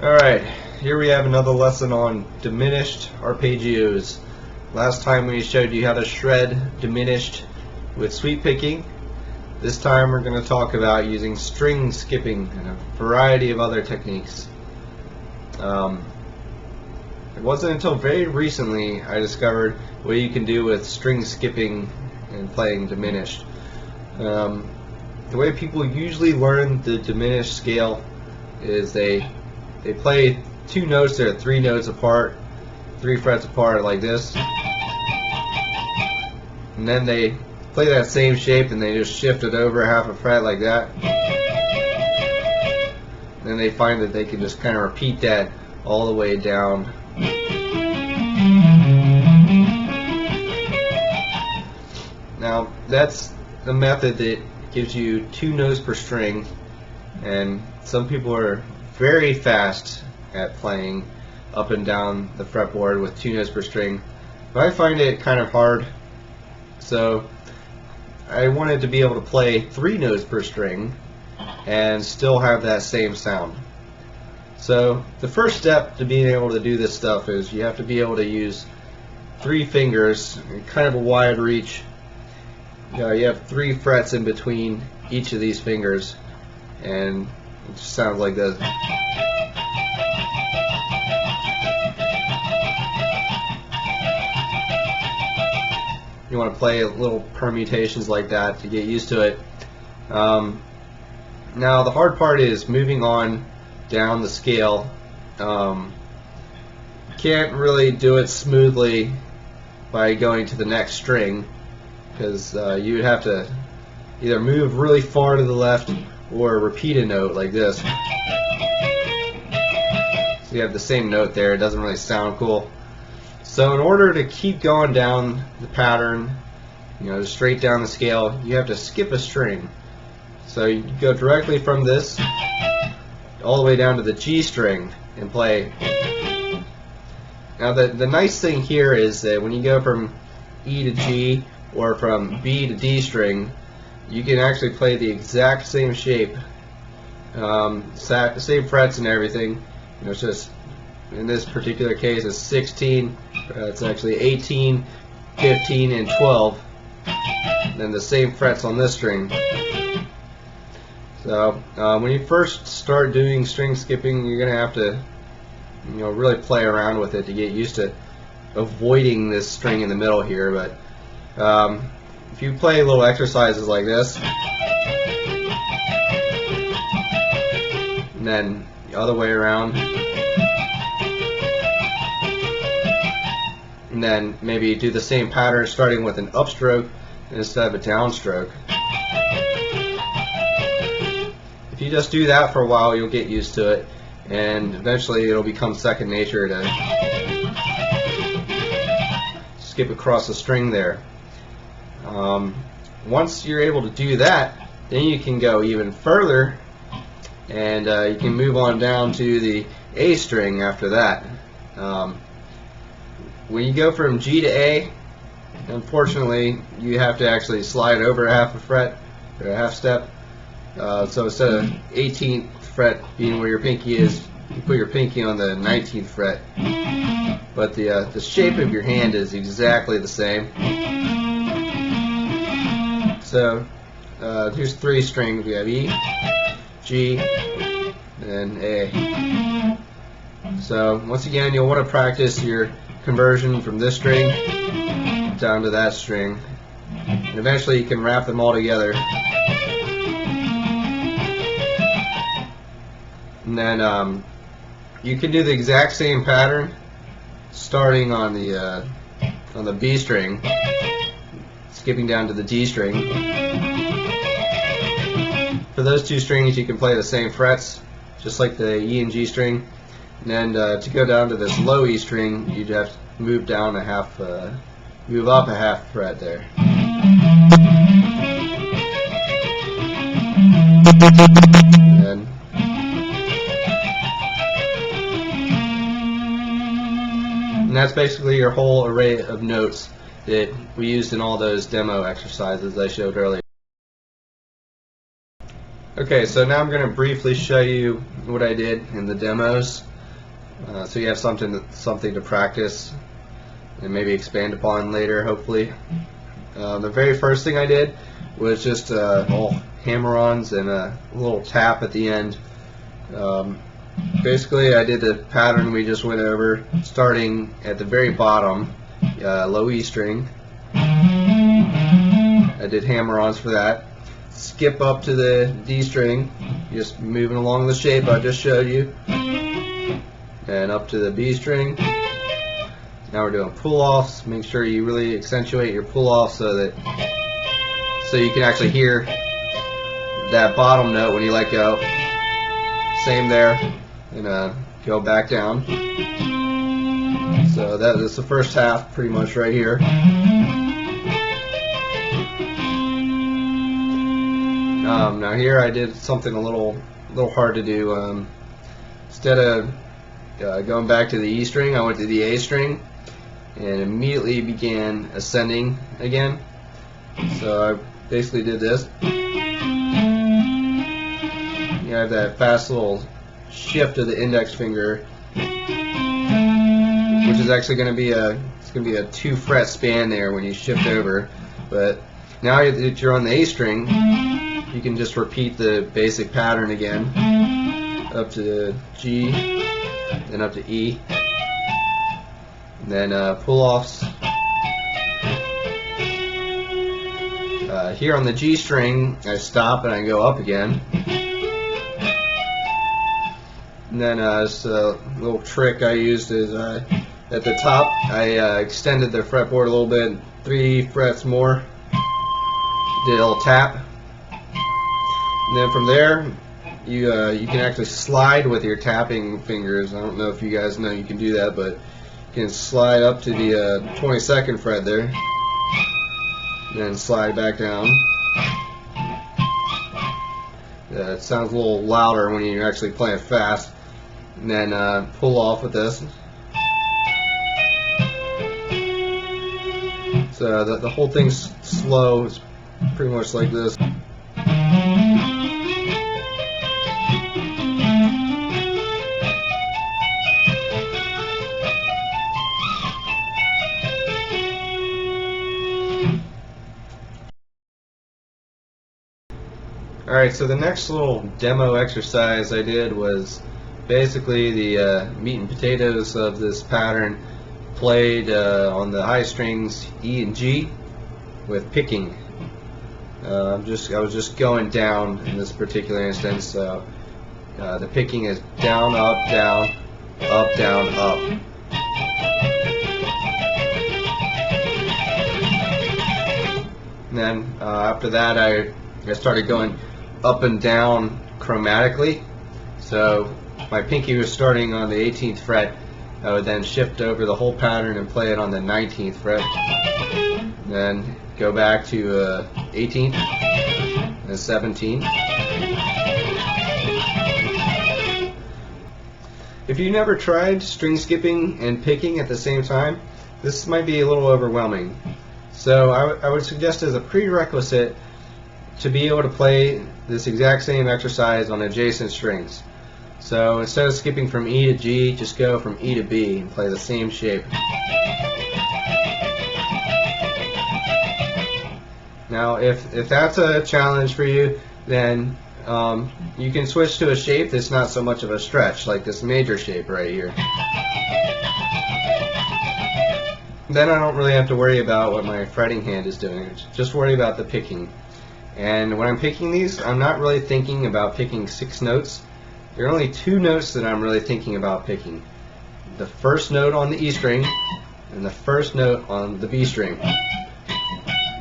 Alright, here we have another lesson on diminished arpeggios. Last time we showed you how to shred diminished with sweep picking. This time we're going to talk about using string skipping and a variety of other techniques. It wasn't until very recently I discovered what you can do with string skipping and playing diminished. The way people usually learn the diminished scale is they play two notes that are 3 notes apart, 3 frets apart like this, and then they play that same shape and they just shift it over half a fret like that. And then they find that they can just kind of repeat that all the way down. Now that's the method that gives you 2 notes per string, and some people are very fast at playing up and down the fretboard with 2 notes per string, but I find it kind of hard, so I wanted to be able to play 3 notes per string and still have that same sound. So the first step to being able to do this stuff is you have to be able to use 3 fingers, kind of a wide reach. You have 3 frets in between each of these fingers, and it just sounds like this. You want to play little permutations like that to get used to it. Now the hard part is moving on down the scale. Can't really do it smoothly by going to the next string, because you would have to either move really far to the left or repeat a note like this. So you have the same note there. It doesn't really sound cool. So in order to keep going down the pattern, just straight down the scale, you have to skip a string. So you go directly from this all the way down to the G string and play. Now the nice thing here is that when you go from E to G or from B to D string, you can actually play the exact same shape, same frets and everything. It's just, in this particular case, it's 16, it's actually 18, 15, and 12, and then the same frets on this string. So when you first start doing string skipping, you're going to have to really play around with it to get used to avoiding this string in the middle here. But if you play little exercises like this, and then the other way around, and then maybe do the same pattern starting with an upstroke instead of a downstroke. If you just do that for a while, you'll get used to it, and eventually it'll become second nature to skip across the string there. Once you're able to do that, then you can go even further, and you can move on down to the A string after that. When you go from G to A, unfortunately you have to actually slide over half a fret, or a half step. So instead of 18th fret being where your pinky is, you put your pinky on the 19th fret. But the shape of your hand is exactly the same. So here's 3 strings. We have E, G, and A. So once again, you'll want to practice your conversion from this string down to that string, and eventually you can wrap them all together. And then you can do the exact same pattern starting on the B string, skipping down to the D string. For those 2 strings, you can play the same frets, just like the E and G string. And then to go down to this low E string, you'd have to move down move up a half fret there. And that's basically your whole array of notes that we used in all those demo exercises I showed earlier. Okay, so now I'm going to briefly show you what I did in the demos. so you have something to practice and maybe expand upon later, hopefully. The very first thing I did was just all hammer-ons and a little tap at the end. Basically, I did the pattern we just went over, starting at the very bottom, low E string. I did hammer-ons for that. Skip up to the D string, just moving along the shape I just showed you, and up to the B string. Now we're doing pull-offs. Make sure you really accentuate your pull-offs so you can actually hear that bottom note when you let go. Same there, and go back down. So that is the first half, pretty much right here. Now here I did something a little hard to do. Instead of going back to the E string, I went to the A string and immediately began ascending again. So I basically did this. You have that fast little shift of the index finger, which is actually going to be a 2-fret span there when you shift over. But now that you're on the A string, you can just repeat the basic pattern again, up to G, then up to E, and then pull-offs. Here on the G string, I stop and I go up again. And then just a little trick I used is at the top I extended the fretboard a little bit, 3 frets more, did a little tap. And then from there, you can actually slide with your tapping fingers. I don't know if you guys know you can do that, but you can slide up to the 22nd fret there, and then slide back down. It sounds a little louder when you're actually playing fast. And then pull off with this. So the whole thing's slow. It's pretty much like this. Alright, so the next little demo exercise I did was basically the meat and potatoes of this pattern played on the high strings E and G with picking. I was just going down in this particular instance, so the picking is down, up, down, up, down, up. And then after that I started going up and down chromatically. So my pinky was starting on the 18th fret. I would then shift over the whole pattern and play it on the 19th fret. Then go back to 18th and 17th. If you never tried string skipping and picking at the same time, this might be a little overwhelming. So I would suggest as a prerequisite to be able to play this exact same exercise on adjacent strings. So instead of skipping from E to G, just go from E to B and play the same shape. Now if that's a challenge for you, then you can switch to a shape that's not so much of a stretch, like this major shape right here. Then I don't really have to worry about what my fretting hand is doing, just worry about the picking. And when I'm picking these, I'm not really thinking about picking 6 notes. There are only 2 notes that I'm really thinking about picking. The first note on the E string and the first note on the B string.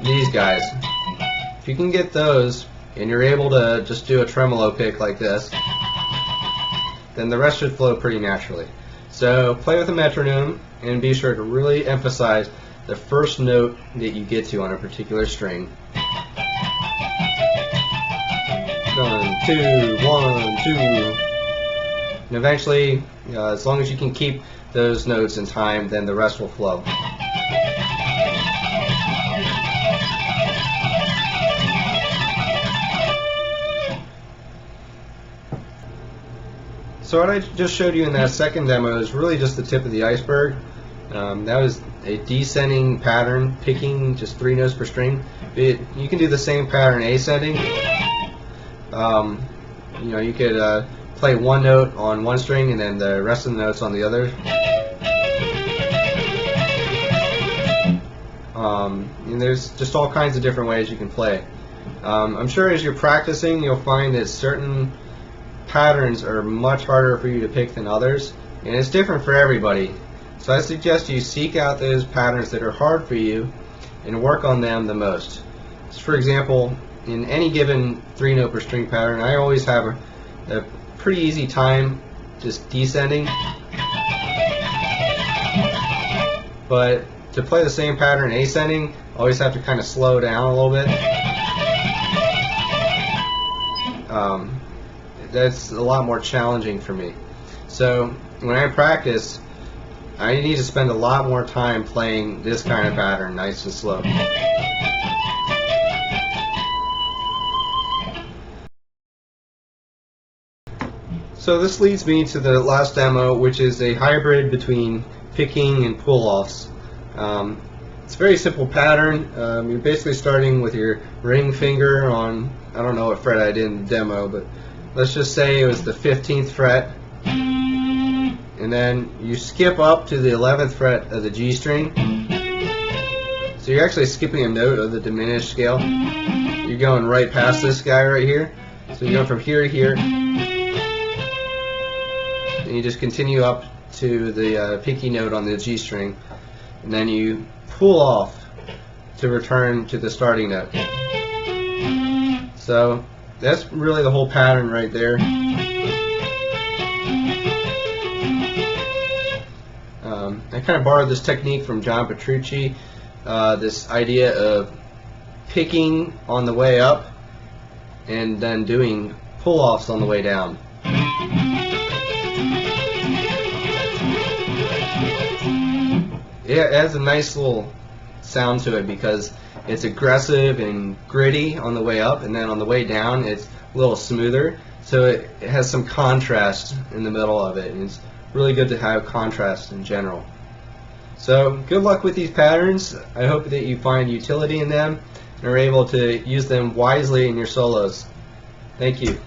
These guys. If you can get those and you're able to just do a tremolo pick like this, then the rest should flow pretty naturally. So play with a metronome and be sure to really emphasize the first note that you get to on a particular string. 1, 2, 1, 2. And eventually, as long as you can keep those notes in time, then the rest will flow. So what I just showed you in that second demo is really just the tip of the iceberg. That was a descending pattern, picking just 3 notes per string. You can do the same pattern ascending. You could play 1 note on 1 string and then the rest of the notes on the other. And there's just all kinds of different ways you can play. I'm sure as you're practicing, you'll find that certain patterns are much harder for you to pick than others, and it's different for everybody. So I suggest you seek out those patterns that are hard for you and work on them the most. So for example, in any given 3 note per string pattern, I always have a pretty easy time just descending. But to play the same pattern ascending, I always have to kind of slow down a little bit. That's a lot more challenging for me. So when I practice, I need to spend a lot more time playing this kind of pattern, nice and slow. So this leads me to the last demo, which is a hybrid between picking and pull-offs. It's a very simple pattern. You're basically starting with your ring finger on, I don't know what fret I did in the demo, but let's just say it was the 15th fret. And then you skip up to the 11th fret of the G string. So you're actually skipping a note of the diminished scale. You're going right past this guy right here. So you're going from here to here. And you just continue up to the pinky note on the G string. And then you pull off to return to the starting note. So that's really the whole pattern right there. I kind of borrowed this technique from John Petrucci, this idea of picking on the way up and then doing pull-offs on the way down. It has a nice little sound to it because it's aggressive and gritty on the way up, and then on the way down it's a little smoother, so it has some contrast in the middle of it, and it's really good to have contrast in general. So good luck with these patterns. I hope that you find utility in them and are able to use them wisely in your solos. Thank you.